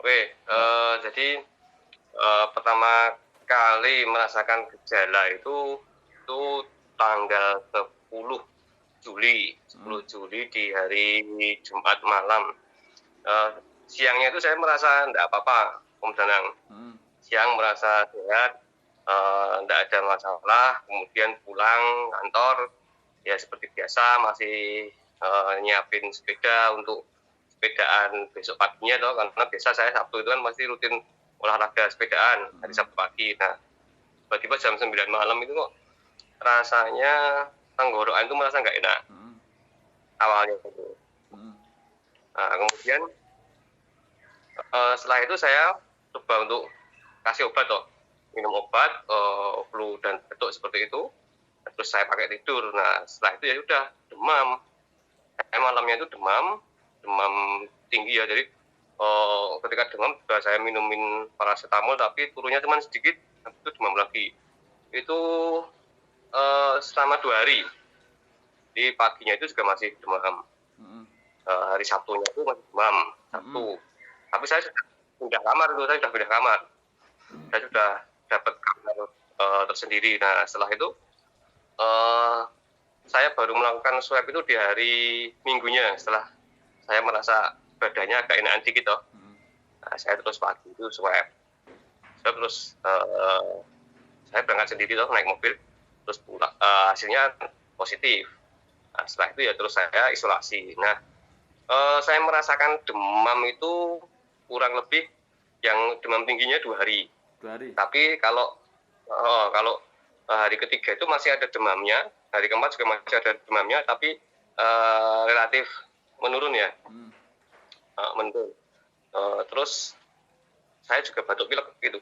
Oke, jadi pertama kali merasakan gejala itu tanggal 10 Juli, 10 Juli di hari Jumat malam. Siangnya itu saya merasa enggak apa-apa, Om Danang. Siang merasa sehat, enggak ada masalah. Kemudian pulang kantor, ya seperti biasa masih nyiapin sepeda untuk sepedaan besok paginya toh, karena biasa saya Sabtu itu kan masih rutin olahraga sepedaan hari Sabtu pagi. Nah, tiba-tiba jam 9 malam itu kok rasanya tenggorokan itu merasa nggak enak awalnya itu. Nah, kemudian setelah itu saya coba untuk kasih obat toh, minum obat flu dan batuk seperti itu. Terus saya pakai tidur. Nah, setelah itu ya udah demam. Malamnya itu demam tinggi ya. Jadi ketika demam juga saya minumin paracetamol, tapi turunnya cuma sedikit, habis itu demam lagi. Itu selama 2 hari. Di paginya itu juga masih demam. Hari Sabtunya itu masih demam Sabtu. Tapi saya sudah pindah kamar itu, saya sudah dapat kamar tersendiri. Nah, setelah itu saya baru melakukan swab itu di hari Minggunya, setelah saya merasa badannya agak enakan dikit toh. Nah, saya terus pagi itu swab terus saya berangkat sendiri toh, naik mobil, terus pulang, hasilnya positif. Nah, setelah itu ya terus saya isolasi. Nah, saya merasakan demam itu kurang lebih yang demam tingginya 2 hari. 2 hari. Tapi kalau hari ketiga itu masih ada demamnya, hari keempat juga masih ada demamnya, tapi relatif menurun ya, menurun. Terus saya juga batuk pilek gitu,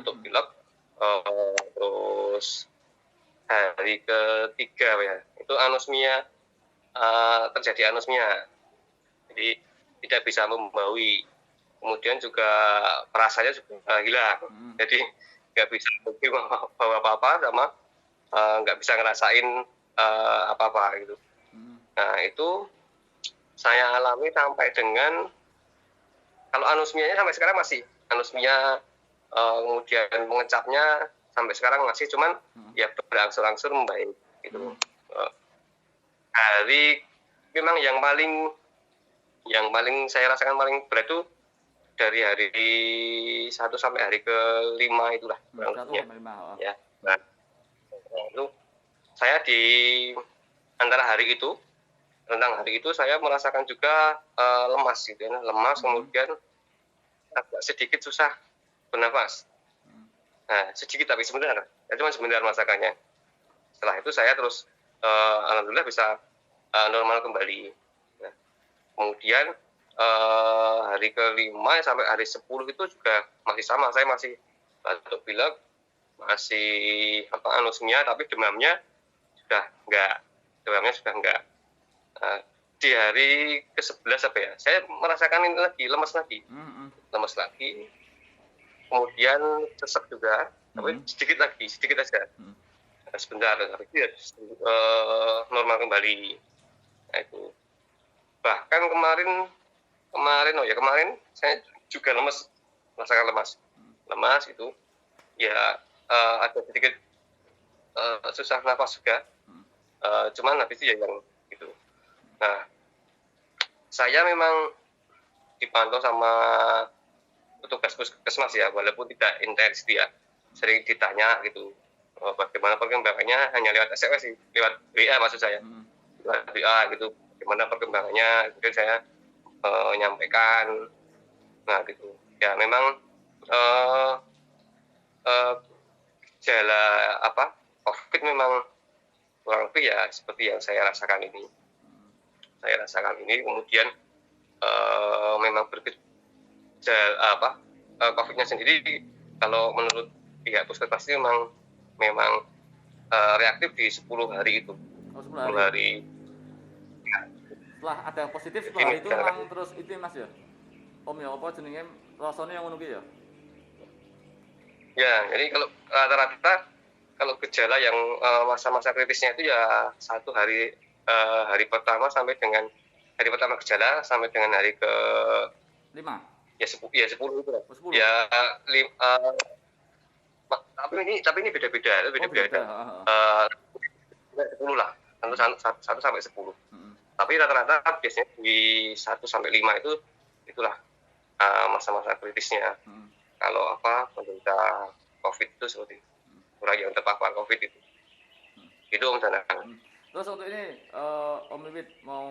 batuk pilek. Terus hari ketiga ya, itu anosmia, terjadi anosmia, jadi tidak bisa membawi. Kemudian juga perasaannya juga hilang, jadi nggak bisa bawa apa-apa sama nggak bisa ngerasain apa-apa gitu. Nah, itu saya alami sampai dengan, kalau anosmianya sampai sekarang masih anosmia, kemudian mengecapnya sampai sekarang masih, cuman ya berangsur-angsur membaik gitu. Hari memang yang paling saya rasakan paling berat itu dari hari 1 sampai hari ke-5 itulah kurang lebihnya. Ya. Nah, itu saya di antara hari itu, tentang hari itu saya merasakan juga lemas gitu ya, kemudian agak sedikit susah bernafas. Nah, sedikit tapi sebentar, cuma sebentar merasakannya. Setelah itu saya terus alhamdulillah bisa normal kembali. Nah, kemudian hari ke-5 sampai hari 10 itu juga masih sama, saya masih batuk pilek, masih anosmia, tapi demamnya sudah enggak. Di hari ke-11 saya merasakan ini lagi, lemas lagi. Kemudian sesek juga, tapi sedikit aja. Sebentar, tapi itu ya normal kembali. Nah, itu. Bahkan kemarin saya juga merasakan lemas itu, ya ada sedikit susah nafas juga, cuman habis itu ya yang gitu. Nah, saya memang dipantau sama petugas puskesmas ya, walaupun tidak intens dia, sering ditanya gitu bagaimana perkembangannya, hanya lewat SMS sih, lewat WA maksud saya, lewat WA gitu, bagaimana perkembangannya, kemudian saya menyampaikan. Nah gitu ya, memang gejala COVID memang kurang lebih ya seperti yang saya rasakan ini. Kemudian memang bergejala COVID-nya sendiri, kalau menurut pihak puskesmas itu memang reaktif di 10 hari itu. 10 hari. Setelah ada yang positif, setelah itu memang terus itu Mas ya? Om ya, apa jenenge rasanya yang ngono ki ya? Ya, jadi kalau rata-rata kalau gejala yang masa-masa kritisnya itu ya 1 hari, hari pertama sampai dengan hari pertama gejala sampai dengan hari ke 5 10 itu lah. 10. Ya tapi ini beda-beda. Beda. 10 lah. 1 sampai 10. Tapi rata-rata biasanya di 1 sampai 5 itulah masa-masa kritisnya. Kalau penderita COVID itu seperti orang yang terpapar COVID itu. Itu Om Danang. Terus untuk ini Om Wiwit mau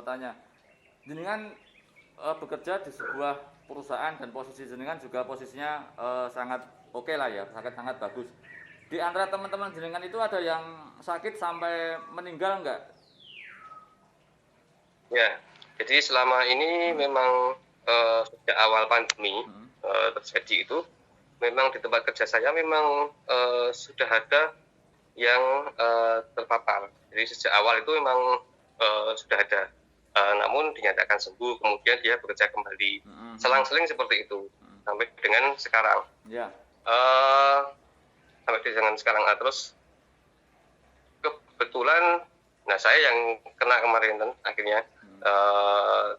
tanya, jenengan bekerja di sebuah perusahaan dan posisi jenengan juga posisinya sangat oke lah ya, sangat bagus. Di antara teman-teman jenengan itu ada yang sakit sampai meninggal enggak? Ya, jadi selama ini memang sejak awal pandemi terjadi itu, memang di tempat kerja saya memang sudah ada yang terpapar. Jadi sejak awal itu memang sudah ada, namun dinyatakan sembuh, kemudian dia bekerja kembali. Selang-seling seperti itu sampai dengan sekarang. Ya. Sampai dengan sekarang. Terus kebetulan, saya yang kena kemarin akhirnya.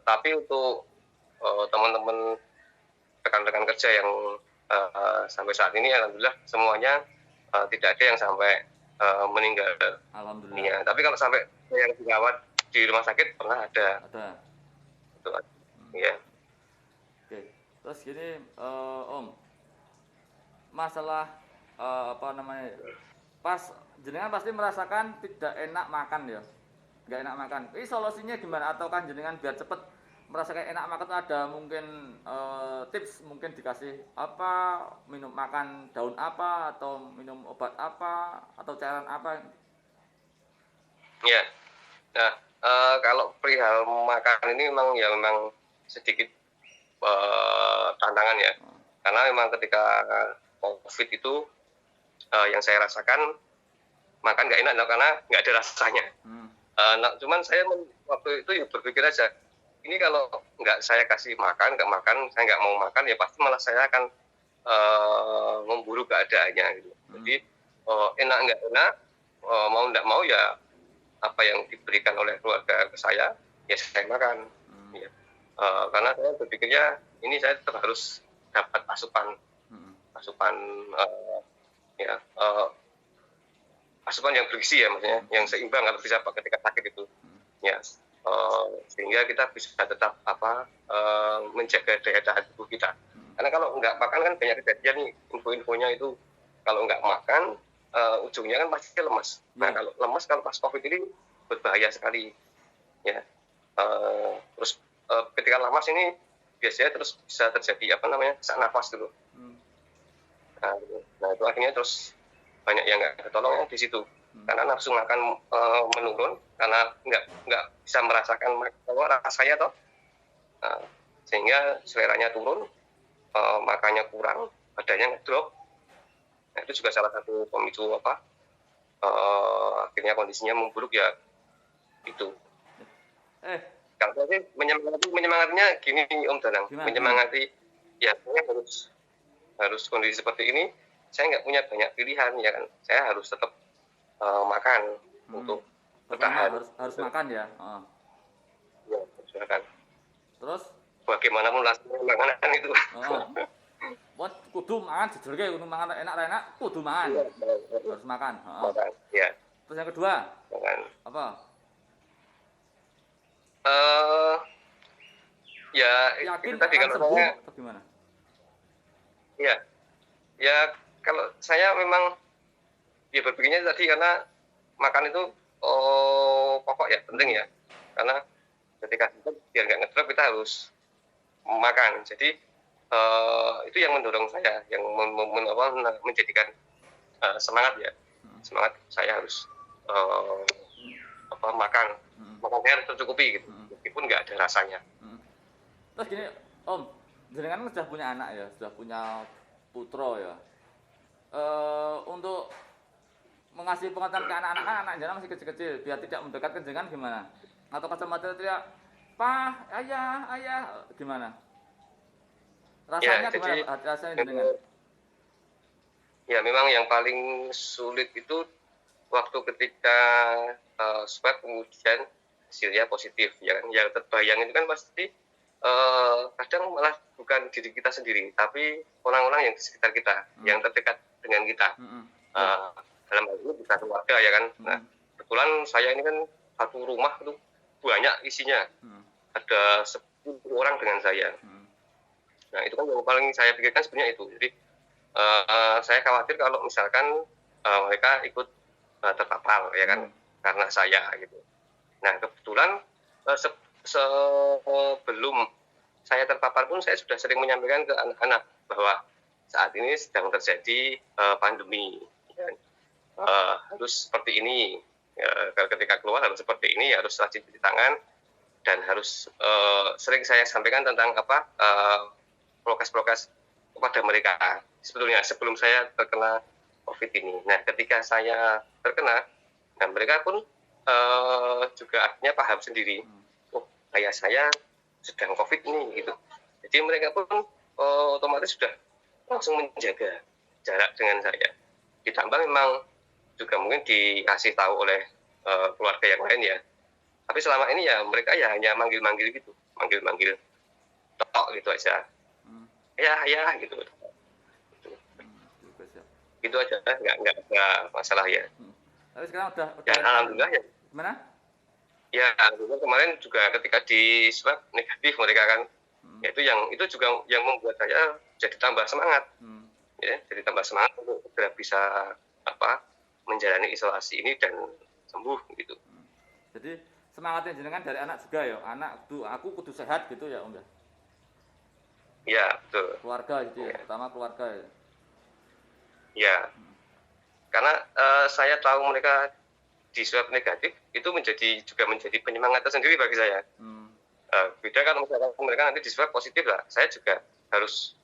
Tapi untuk teman-teman rekan-rekan kerja yang sampai saat ini, alhamdulillah semuanya tidak ada yang sampai meninggal dunia. Tapi kalau sampai yang dirawat di rumah sakit pernah ada. Itu, ya. Oke. Terus gini, Om, masalah pas jenengan pasti merasakan tidak enak makan ya, nggak enak makan. Ini solusinya gimana? Atau kan jenengan biar cepet merasakan enak makan itu ada mungkin tips, mungkin dikasih minum makan daun apa, atau minum obat apa, atau cairan apa? Ya, nah kalau perihal makan ini memang sedikit tantangan ya, karena memang ketika COVID itu yang saya rasakan makan nggak enak karena nggak ada rasanya. Cuman saya waktu itu berpikir aja, ini kalau nggak saya kasih makan, saya nggak mau makan, ya pasti malah saya akan memburuk keadaannya gitu. Jadi enak nggak enak, mau nggak mau ya apa yang diberikan oleh keluarga ke saya, ya saya makan. Ya. Karena saya berpikirnya ini saya tetap harus dapat asupan asupan yang bergizi ya, maksudnya yang seimbang kalau bisa ketika sakit itu. Ya. Sehingga kita bisa tetap menjaga daya tahan tubuh kita. Karena kalau nggak makan kan banyak kejadian nih, info-infonya itu kalau nggak makan ujungnya kan pasti lemas. Nah kalau lemas, kalau pas COVID ini berbahaya sekali. Ya. Terus ketika lemas ini biasanya terus bisa terjadi sesak nafas dulu. Nah itu akhirnya terus banyak yang nggak ketolong di situ. Karena nafsu makan menurun, karena nggak bisa merasakan rasanya toh, sehingga seleranya turun, makannya kurang, badannya ngedrop. Nah, itu juga salah satu pemicu akhirnya kondisinya memburuk ya itu. Kalau saya sih menyemangatinya gini Om Danang, menyemangati ya saya harus kondisi seperti ini, saya nggak punya banyak pilihan ya kan, saya harus tetap makan untuk bertahan. Harus makan ya. Ya, harus makan. Terus? Bagaimanapun rasanya makanan itu. Buat kudu makan, jujurnya kudu makan enak, kudu makan. Harus makan. Makan, ya. Terus yang kedua? Makan. Apa? Ya, yakin itu tadi kalau saya atau gimana? Ya kalau saya memang ya berpikirnya tadi, karena makan itu pokok ya, penting ya. Karena ketika biar nggak ngedrop kita harus makan. Jadi itu yang mendorong saya, yang menjadikan semangat ya. Semangat saya harus makan saya harus tercukupi gitu, meskipun nggak ada rasanya. Terus gini Om, jenengan sudah punya anak ya, sudah punya putra ya. Untuk mengasih pengetahuan ke anak-anak, kan anak jenengan masih kecil-kecil, biar tidak mendekat ke jenengan gimana? Atau kacamata teriak, "Pak, ayah," gimana? Rasanya ya, gimana? Rasanya jenengan? Ya memang yang paling sulit itu waktu ketika swab kemudian hasilnya positif ya kan. Yang terbayang itu kan pasti kadang malah bukan diri kita sendiri, tapi orang-orang yang di sekitar kita, yang terdekat dengan kita. Dalam hal ini bisa keluarga ya kan. Nah, kebetulan saya ini kan satu rumah itu banyak isinya. Ada 10 orang dengan saya. Nah, itu kan yang paling saya pikirkan sebenarnya itu. Jadi, saya khawatir kalau misalkan mereka ikut terpapar ya kan, karena saya gitu. Nah, kebetulan sebelum saya terpapar pun saya sudah sering menyampaikan ke anak-anak bahwa saat ini sedang terjadi pandemi. Ya. Harus seperti ini. Ketika keluar harus seperti ini, harus rajin cuci tangan, dan harus sering saya sampaikan tentang prokes-prokes kepada mereka sebetulnya sebelum saya terkena COVID ini. Nah, ketika saya terkena, nah mereka pun juga akhirnya paham sendiri, oh kayak saya sedang COVID ini gitu. Jadi mereka pun otomatis sudah langsung menjaga jarak dengan saya. Ditambah memang juga mungkin dikasih tahu oleh keluarga yang lain ya. Tapi selama ini ya mereka ya hanya manggil-manggil gitu, manggil-manggil tok gitu aja. Ya gitu. Gitu aja, nggak ada masalah ya. Tapi sekarang udah ya, alhamdulillah ya. Gimana? Ya, alhamdulillah kemarin juga ketika di swab negatif mereka kan, itu juga yang membuat saya jadi tambah semangat, ya, jadi tambah semangat untuk segera bisa menjalani isolasi ini dan sembuh gitu. Jadi semangatnya jenengan dari anak juga ya, aku kudu sehat gitu ya Om ya. Ya betul. Keluarga gitu ya, pertama keluarga ya. Ya, karena saya tahu mereka di swab negatif itu juga menjadi penyemangat tersendiri bagi saya. Beda kan misalkan mereka nanti di swab positif lah, saya juga harus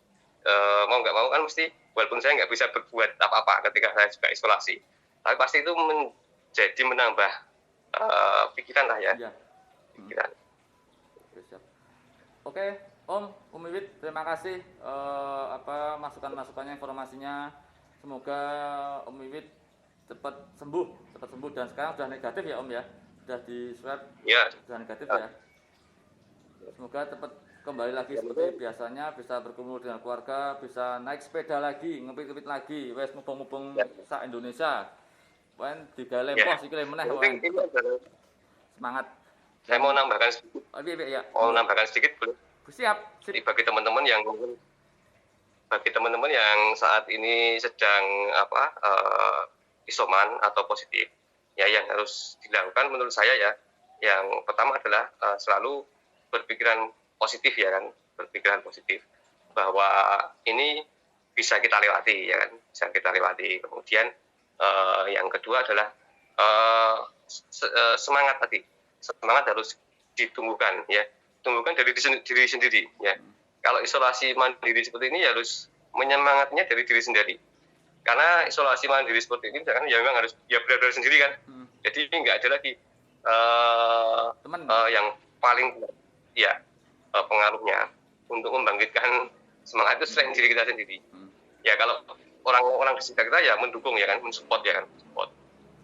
mau nggak mau kan mesti, walaupun saya nggak bisa berbuat apa-apa ketika saya juga isolasi, tapi pasti itu menjadi menambah pikiran lah ya. Pikiran. Oke, Om Wiwit, terima kasih masukan-masukannya, informasinya. Semoga Om Wiwit cepat sembuh dan sekarang sudah negatif ya Om ya, sudah di swab ya. Sudah negatif ya. Semoga cepat kembali lagi seperti biasanya, bisa berkumpul dengan keluarga, bisa naik sepeda lagi, ngepit-ngepit lagi, wes mubeng-mubeng sak Indonesia. Wan digale pos iki meneh wan. Semangat. Saya mau nambahkan sedikit. Mau nambahkan sedikit boleh? Siap. Jadi bagi teman-teman yang saat ini sedang isoman atau positif, ya yang harus dilakukan menurut saya ya, yang pertama adalah selalu berpikiran positif ya kan, berpikiran positif bahwa ini bisa kita lewati ya kan, bisa kita lewati. Kemudian yang kedua adalah semangat tadi, semangat harus ditumbuhkan ya, tumbuhkan dari diri sendiri ya. Kalau isolasi mandiri seperti ini ya harus menyemangatnya dari diri sendiri. Karena isolasi mandiri seperti ini misalkan ya memang harus ya benar-benar sendiri kan. Jadi nggak ada lagi yang paling ya pengaruhnya untuk membangkitkan semangat itu selain diri kita sendiri. Ya kalau orang-orang di sekitar kita ya mendukung ya kan, mensupport ya kan, support.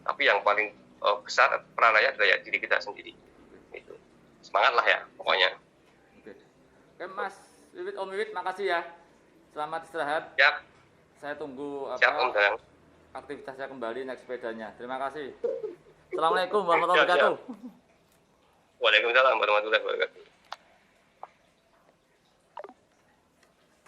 Tapi yang paling besar perannya adalah ya diri kita sendiri. Itu. Semangat lah ya pokoknya. Oke Mas Wiwit, Om Wiwit, makasih ya. Selamat istirahat. Siap. Saya tunggu aktivitasnya kembali naik sepedanya. Terima kasih. Assalamualaikum warahmatullahi wabarakatuh. Waalaikumsalam warahmatullahi wabarakatuh.